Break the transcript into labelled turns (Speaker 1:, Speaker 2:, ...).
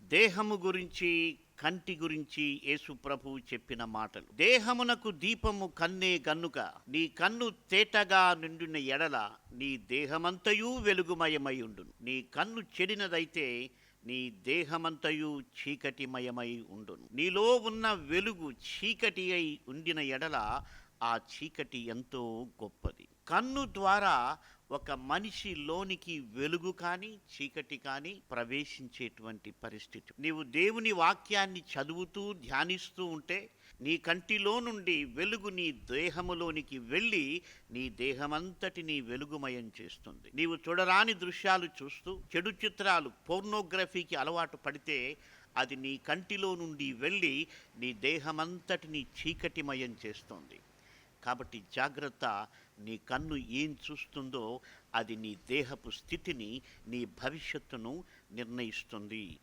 Speaker 1: దేహము గురించి, కంటి గురించి యేసు ప్రభువు చెప్పిన మాటలు. దేహమునకు దీపము కన్నే గన్నుక, నీ కన్ను తేటగా నిండిన ఎడల నీ దేహమంతయు వెలుగుమయమై ఉండును. నీ కన్ను చెడినదైతే నీ దేహమంతయు చీకటిమయమై ఉండును. నీలో ఉన్న వెలుగు చీకటి అయి ఉండిన ఎడల ఆ చీకటి ఎంతో గొప్పది. కన్ను ద్వారా ఒక మనిషి లోనికి వెలుగు కానీ చీకటి కానీ ప్రవేశించేటువంటి పరిస్థితి. నీవు దేవుని వాక్యాన్ని చదువుతూ ధ్యానిస్తూ ఉంటే నీ కంటిలో నుండి వెలుగు నీ దేహములోనికి వెళ్ళి నీ దేహమంతటిని వెలుగుమయం చేస్తుంది. నీవు చూడరాని దృశ్యాలు చూస్తూ చెడు చిత్రాలు, పోర్నోగ్రఫీకి అలవాటు పడితే అది నీ కంటిలో నుండి వెళ్ళి నీ దేహమంతటిని చీకటిమయం చేస్తుంది. కాబట్టి జాగ్రత్త. నీ కన్ను ఏం చూస్తుందో అది నీ దేహపు స్థితిని, నీ భవిష్యత్తును నిర్ణయిస్తుంది.